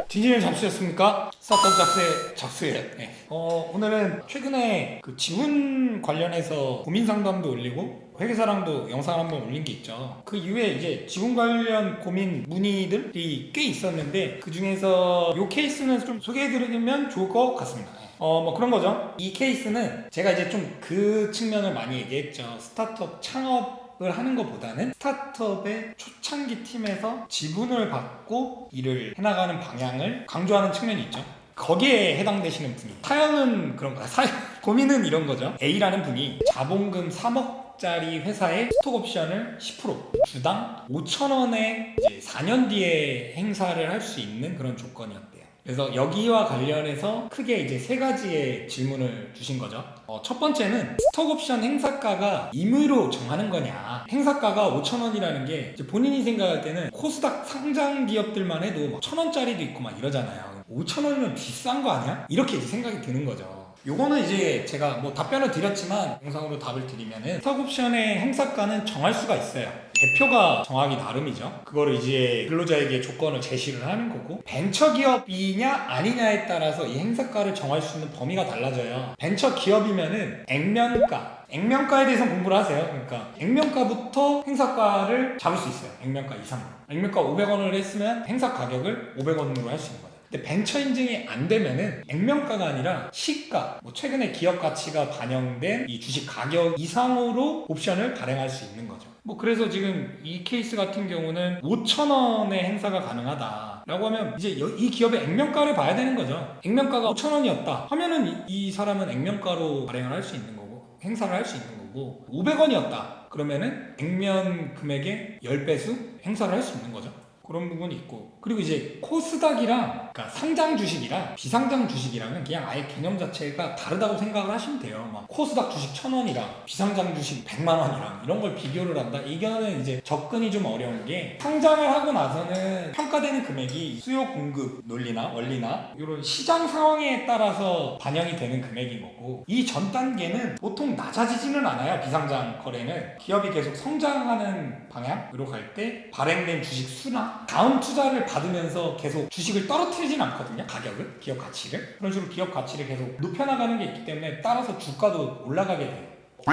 진진을 잡수셨습니까? 스타트업 잡스의 잡수예요. 네. 오늘은 최근에 그 지분 관련해서 고민 상담도 올리고 회계사랑도 영상을 한번 올린 게 있죠. 그 이후에 이제 지분 관련 고민 문의들이 꽤 있었는데 그 중에서 이 케이스는 좀 소개해드리면 좋을 것 같습니다. 뭐 그런 거죠. 이 케이스는 제가 이제 좀 그 측면을 많이 얘기했죠. 스타트업 창업을 하는 것보다는 스타트업의 초창기 팀에서 지분을 받고 일을 해나가는 방향을 강조하는 측면이 있죠. 거기에 해당되시는 분이 사연은 그런 거야. 고민은 이런 거죠. A라는 분이 자본금 3억 짜리 회사의 스톡옵션을 10% 주당 5,000원에 이제 4년 뒤에 행사를 할 수 있는 그런 조건이었대요. 그래서 여기와 관련해서 크게 이제 세 가지의 질문을 주신 거죠. 첫 번째는 스톡옵션 행사가가 임의로 정하는 거냐. 행사가가 5,000원이라는 게 이제 본인이 생각할 때는 코스닥 상장 기업들만 해도 막 1,000원짜리도 있고 막 이러잖아요. 5,000원이면 비싼 거 아니야? 이렇게 이제 생각이 드는 거죠. 요거는 이제 제가 뭐 답변을 드렸지만 영상으로 답을 드리면은 스톡옵션의 행사가는 정할 수가 있어요. 대표가 정하기 나름이죠. 그거를 이제 근로자에게 조건을 제시를 하는 거고, 벤처기업이냐 아니냐에 따라서 이 행사가를 정할 수 있는 범위가 달라져요. 벤처기업이면은 액면가에 대해서 공부를 하세요. 그러니까 액면가부터 행사가를 잡을 수 있어요. 액면가 이상으로. 액면가 500원을 했으면 행사 가격을 500원으로 할 수 있는 거예요. 근데 벤처 인증이 안 되면은 액면가가 아니라 시가, 뭐 최근에 기업 가치가 반영된 이 주식 가격 이상으로 옵션을 발행할 수 있는 거죠. 뭐 그래서 지금 이 케이스 같은 경우는 5,000원의 행사가 가능하다 라고 하면 이제 이 기업의 액면가를 봐야 되는 거죠. 액면가가 5,000원이었다 하면은 이 사람은 액면가로 발행을 할 수 있는 거고 행사를 할 수 있는 거고, 500원이었다 그러면은 액면 금액의 10배수 행사를 할 수 있는 거죠. 그런 부분이 있고, 그리고 이제 코스닥이랑 그러니까 상장 주식이랑 비상장 주식이랑은 그냥 아예 개념 자체가 다르다고 생각을 하시면 돼요. 막 코스닥 주식 1,000원이랑 비상장 주식 100만 원이랑 이런 걸 비교를 한다. 이거는 이제 접근이 좀 어려운 게, 상장을 하고 나서는 평가되는 금액이 수요 공급 논리나 원리나 이런 시장 상황에 따라서 반영이 되는 금액인 거고, 이 전 단계는 보통 낮아지지는 않아요. 비상장 거래는 기업이 계속 성장하는 방향으로 갈 때 발행된 주식 수나 다음 투자를 받으면서 계속 주식을 떨어뜨리진 않거든요. 가격을, 기업 가치를. 그런 식으로 기업 가치를 계속 높여나가는 게 있기 때문에 따라서 주가도 올라가게 돼요.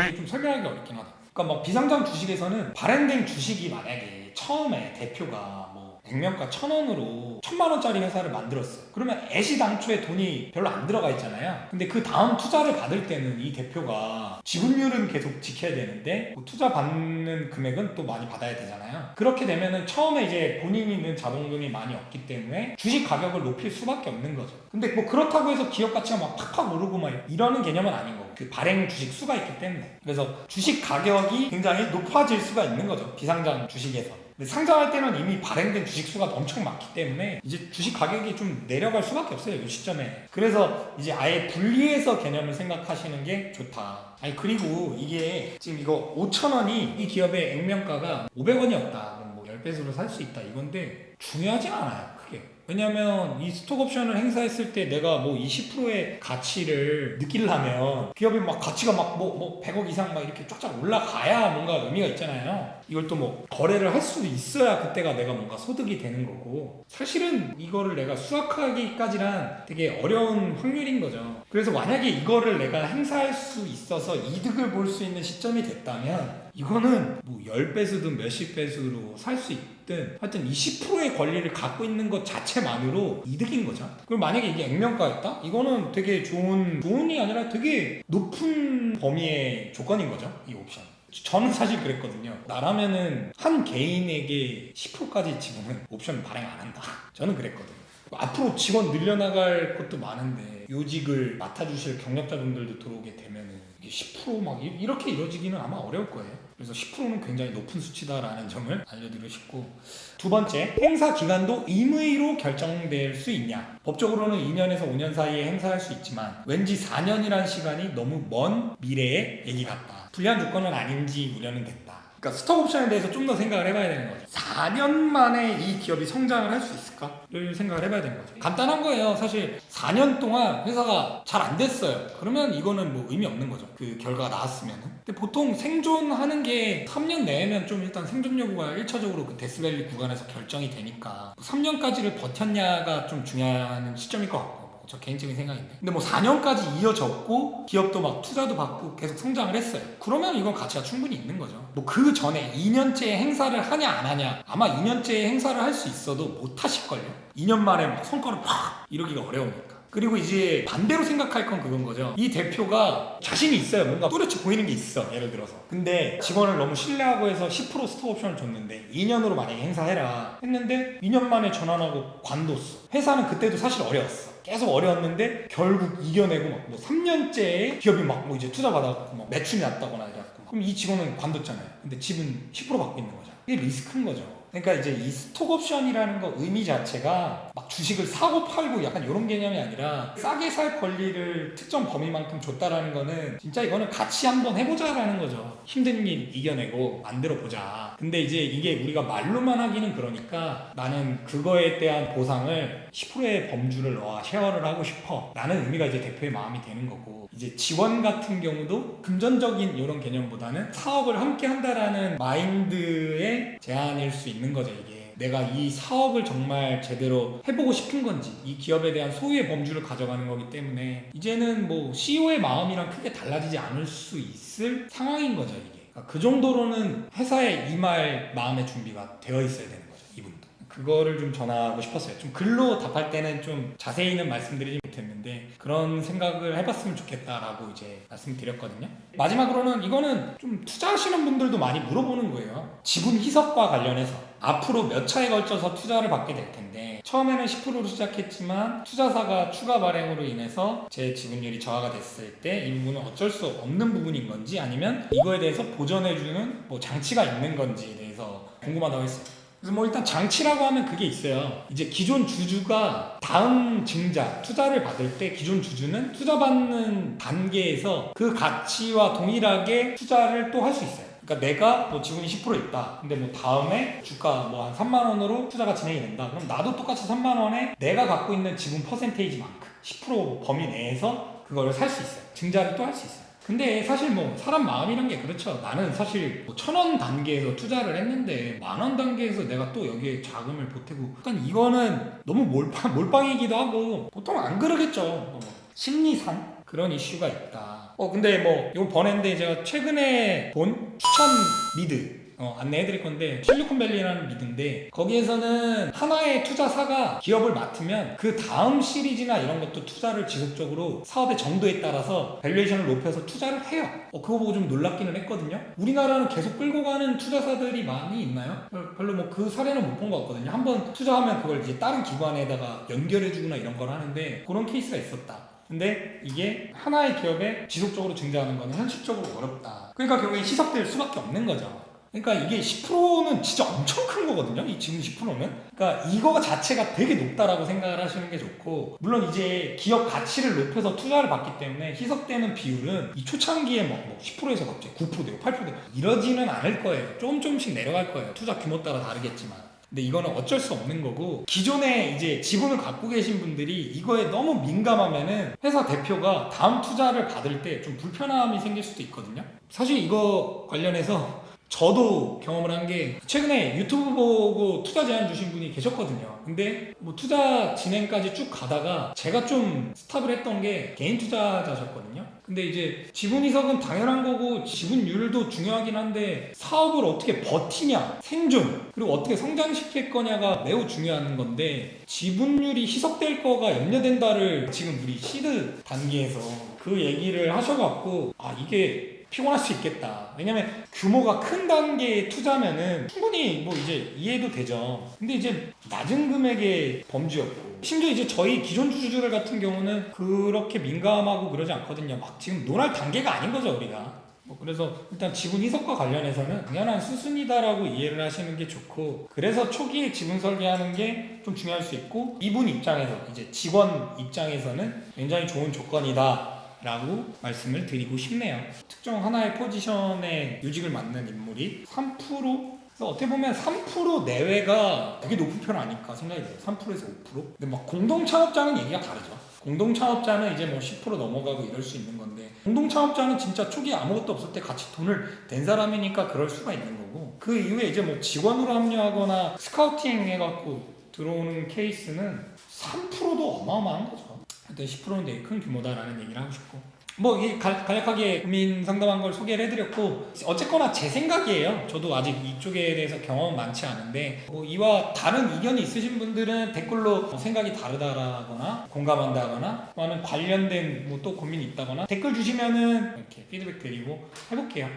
이게 좀 설명하기가 어렵긴 하다. 그러니까 막 비상장 주식에서는 발행된 주식이 만약에 처음에 대표가 뭐 액면가 1,000원으로 1,000만 원짜리 회사를 만들었어요. 그러면 애시당초에 돈이 별로 안 들어가 있잖아요. 근데 그 다음 투자를 받을 때는 이 대표가 지분율은 계속 지켜야 되는데 그 투자 받는 금액은 또 많이 받아야 되잖아요. 그렇게 되면은 처음에 이제 본인이 있는 자본금이 많이 없기 때문에 주식 가격을 높일 수밖에 없는 거죠. 근데 뭐 그렇다고 해서 기업 가치가 막 팍팍 오르고 막 이러는 개념은 아닌 거고, 그 발행 주식 수가 있기 때문에. 그래서 주식 가격이 굉장히 높아질 수가 있는 거죠. 비상장 주식에서. 근데 상장할 때는 이미 발행된 주식 수가 엄청 많기 때문에 이제 주식 가격이 좀 내려갈 수밖에 없어요, 이 시점에. 그래서 이제 아예 분리해서 개념을 생각하시는 게 좋다. 아니 그리고 이게 지금 이거 5,000원이 이 기업의 액면가가 500원이었다. 그럼 뭐 10배수로 살 수 있다 이건데 중요하진 않아요, 크게. 왜냐면 이 스톡옵션을 행사했을 때 내가 뭐 20%의 가치를 느끼려면 기업이 막 가치가 막 뭐 100억 이상 막 이렇게 쫙쫙 올라가야 뭔가 의미가 있잖아요. 이걸 또 뭐 거래를 할 수도 있어야 그때가 내가 뭔가 소득이 되는 거고, 사실은 이거를 내가 수확하기까지란 되게 어려운 확률인 거죠. 그래서 만약에 이거를 내가 행사할 수 있어서 이득을 볼 수 있는 시점이 됐다면 이거는 뭐 10배수든 몇십 배수로 살 수 있든 하여튼 20%의 권리를 갖고 있는 것 자체만으로 이득인 거죠. 그럼 만약에 이게 액면가였다? 이거는 되게 좋은이 아니라 되게 높은 범위의 조건인 거죠, 이 옵션. 저는 사실 그랬거든요. 나라면은 한 개인에게 10%까지 지금은 옵션 발행 안 한다. 저는 그랬거든요. 앞으로 직원 늘려나갈 것도 많은데 요직을 맡아주실 경력자분들도 들어오게 되면은 이게 10%막 이렇게 이루어지기는 아마 어려울 거예요. 그래서 10%는 굉장히 높은 수치다라는 점을 알려드리고 싶고, 두 번째, 행사 기간도 임의로 결정될 수 있냐. 법적으로는 2년에서 5년 사이에 행사할 수 있지만 왠지 4년이라는 시간이 너무 먼 미래의 얘기 같다. 불리한 조건은 아닌지 우려는 된다. 그러니까 스톡옵션에 대해서 좀 더 생각을 해봐야 되는 거죠. 4년 만에 이 기업이 성장을 할 수 있을까를 생각을 해봐야 되는 거죠. 간단한 거예요. 사실 4년 동안 회사가 잘 안 됐어요. 그러면 이거는 뭐 의미 없는 거죠. 그 결과가 나왔으면은. 근데 보통 생존하는 게 3년 내면 좀 일단 생존 여부가 1차적으로 그 데스밸리 구간에서 결정이 되니까 3년까지를 버텼냐가 좀 중요한 시점일 것 같고. 저 개인적인 생각인데. 근데 뭐 4년까지 이어졌고 기업도 막 투자도 받고 계속 성장을 했어요. 그러면 이건 가치가 충분히 있는 거죠. 뭐 그 전에 2년째 행사를 하냐 안 하냐 아마 2년째 행사를 할 수 있어도 못 하실걸요. 2년 만에 막 성과를 팍 이루기가 어려우니까. 그리고 이제 반대로 생각할 건 그건 거죠. 이 대표가 자신이 있어요. 뭔가 뚜렷이 보이는 게 있어. 예를 들어서. 근데 직원을 너무 신뢰하고 해서 10% 스톡옵션을 줬는데 2년으로 만약에 행사해라 했는데 2년 만에 전환하고 관뒀어. 회사는 그때도 사실 어려웠어. 계속 어려웠는데 결국 이겨내고 막 뭐 3년째에 기업이 막 뭐 이제 투자 받아갖고 막 매출이 났다거나 이래갖고 그럼 이 직원은 관뒀잖아요. 근데 집은 10% 받고 있는 거죠. 이게 리스크인 거죠. 그러니까 이제 이 스톡옵션이라는 거 의미 자체가 막 주식을 사고 팔고 약간 이런 개념이 아니라 싸게 살 권리를 특정 범위만큼 줬다라는 거는 진짜 이거는 같이 한번 해보자라는 거죠. 힘든 일 이겨내고 만들어 보자. 근데 이제 이게 우리가 말로만 하기는 그러니까 나는 그거에 대한 보상을 10%의 범주를 너와 쉐어를 하고 싶어 라는 의미가 이제 대표의 마음이 되는 거고 이제 지원 같은 경우도 금전적인 이런 개념보다는 사업을 함께 한다라는 마인드의 제안일 수 있는 거죠. 이게 내가 이 사업을 정말 제대로 해보고 싶은 건지 이 기업에 대한 소유의 범주를 가져가는 거기 때문에 이제는 뭐 CEO의 마음이랑 크게 달라지지 않을 수 있을 상황인 거죠. 이게 그러니까 그 정도로는 회사에 임할 마음의 준비가 되어 있어야 되는 거죠. 이분도 그거를 좀 전하고 싶었어요. 좀 글로 답할 때는 좀 자세히는 말씀드리지 못했는데 그런 생각을 해봤으면 좋겠다라고 이제 말씀드렸거든요. 마지막으로는 이거는 좀 투자하시는 분들도 많이 물어보는 거예요. 지분 희석과 관련해서 앞으로 몇 차에 걸쳐서 투자를 받게 될 텐데 처음에는 10%로 시작했지만 투자사가 추가 발행으로 인해서 제 지분율이 저하가 됐을 때 이 부분은 어쩔 수 없는 부분인 건지 아니면 이거에 대해서 보전해주는 뭐 장치가 있는 건지에 대해서 궁금하다고 했어요. 그래서 뭐 일단 장치라고 하면 그게 있어요. 이제 기존 주주가 다음 증자, 투자를 받을 때 기존 주주는 투자받는 단계에서 그 가치와 동일하게 투자를 또 할 수 있어요. 그러니까 내가 뭐 지분이 10% 있다. 근데 뭐 다음에 주가 뭐 한 3만 원으로 투자가 진행이 된다. 그럼 나도 똑같이 3만 원에 내가 갖고 있는 지분 퍼센테이지만큼 10% 범위 내에서 그거를 살 수 있어요. 증자를 또 할 수 있어요. 근데 사실 뭐 사람 마음이란 게 그렇죠. 나는 사실 뭐 1,000원 단계에서 투자를 했는데 10,000원 단계에서 내가 또 여기에 자금을 보태고 약간 이거는 너무 몰빵이기도 하고 보통 안 그러겠죠. 뭐 심리상 그런 이슈가 있다. 근데 뭐 이거 번외인데 제가 최근에 본 추천 미드 안내해드릴 건데 실리콘밸리라는 미드인데 거기에서는 하나의 투자사가 기업을 맡으면 그 다음 시리즈나 이런 것도 투자를 지속적으로 사업의 정도에 따라서 밸류에이션을 높여서 투자를 해요. 그거 보고 좀 놀랍기는 했거든요. 우리나라는 계속 끌고 가는 투자사들이 많이 있나요? 별로 뭐 그 사례는 못 본 것 같거든요. 한번 투자하면 그걸 이제 다른 기관에다가 연결해주거나 이런 걸 하는데 그런 케이스가 있었다. 근데 이게 하나의 기업에 지속적으로 증자하는 거는 현실적으로 어렵다. 그러니까 결국에 희석될 수밖에 없는 거죠. 그러니까 이게 10%는 진짜 엄청 큰 거거든요. 이 지금 10%는. 그러니까 이거 자체가 되게 높다라고 생각을 하시는 게 좋고 물론 이제 기업 가치를 높여서 투자를 받기 때문에 희석되는 비율은 이 초창기에 뭐 10%에서 갑자기 9% 되고 8% 되고 이러지는 않을 거예요. 조금씩 내려갈 거예요. 투자 규모 따라 다르겠지만. 근데 이거는 어쩔 수 없는 거고 기존에 이제 지분을 갖고 계신 분들이 이거에 너무 민감하면은 회사 대표가 다음 투자를 받을 때 좀 불편함이 생길 수도 있거든요. 사실 이거 관련해서 저도 경험을 한 게 최근에 유튜브 보고 투자 제안 주신 분이 계셨거든요. 근데 뭐 투자 진행까지 쭉 가다가 제가 좀 스탑을 했던 게 개인 투자자셨거든요. 근데 이제 지분 이석은 당연한 거고 지분율도 중요하긴 한데 사업을 어떻게 버티냐, 생존, 그리고 어떻게 성장시킬 거냐가 매우 중요한 건데 지분율이 희석될 거가 염려된다를 지금 우리 시드 단계에서 그 얘기를 하셔갖고 이게 피곤할 수 있겠다. 왜냐면 규모가 큰 단계의 투자면은 충분히 뭐 이제 이해도 되죠. 근데 이제 낮은 금액의 범주였고 심지어 이제 저희 기존 주주들 같은 경우는 그렇게 민감하고 그러지 않거든요. 막 지금 논할 단계가 아닌 거죠 우리가. 그래서 일단 지분 희석과 관련해서는 당연한 수순이다라고 이해를 하시는 게 좋고 그래서 초기에 지분 설계하는 게 좀 중요할 수 있고 이분 입장에서 이제 직원 입장에서는 굉장히 좋은 조건이다 라고 말씀을 드리고 싶네요. 특정 하나의 포지션에 유직을 맡는 인물이 3%? 어떻게 보면 3% 내외가 되게 높은 편 아닐까 생각이 들어요. 3%에서 5%? 근데 막 공동창업자는 얘기가 다르죠. 공동창업자는 이제 뭐 10% 넘어가고 이럴 수 있는 건데, 공동창업자는 진짜 초기에 아무것도 없을 때 같이 돈을 낸 사람이니까 그럴 수가 있는 거고, 그 이후에 이제 뭐 직원으로 합류하거나 스카우팅 해갖고 들어오는 케이스는 3%도 어마어마한 거죠. 하여튼 10%는 되게 큰 규모다라는 얘기를 하고 싶고, 뭐 이 간략하게 고민 상담한 걸 소개를 해드렸고, 어쨌거나 제 생각이에요. 저도 아직 이쪽에 대해서 경험은 많지 않은데, 뭐 이와 다른 의견이 있으신 분들은 댓글로 뭐 생각이 다르다거나 공감한다거나 아니면 관련된 뭐 또 고민이 있다거나 댓글 주시면은 이렇게 피드백 드리고 해볼게요.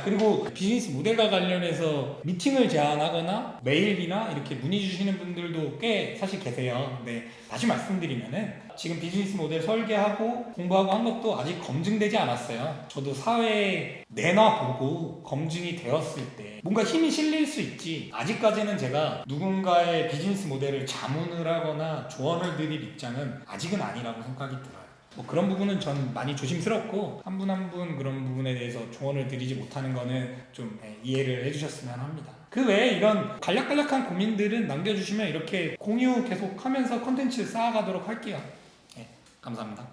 그리고 비즈니스 모델과 관련해서 미팅을 제안하거나 메일이나 이렇게 문의 주시는 분들도 꽤 사실 계세요. 근데 다시 말씀드리면은 지금 비즈니스 모델 설계하고 공부하고 한 것도 아직 검증되지 않았어요. 저도 사회에 내놔보고 검증이 되었을 때 뭔가 힘이 실릴 수 있지, 아직까지는 제가 누군가의 비즈니스 모델을 자문을 하거나 조언을 드릴 입장은 아직은 아니라고 생각이 들어요. 뭐 그런 부분은 전 많이 조심스럽고, 한 분 한 분 그런 부분에 대해서 조언을 드리지 못하는 거는 좀 이해를 해주셨으면 합니다. 그 외에 이런 간략간략한 고민들은 남겨주시면 이렇게 공유 계속 하면서 컨텐츠 쌓아가도록 할게요. 감사합니다.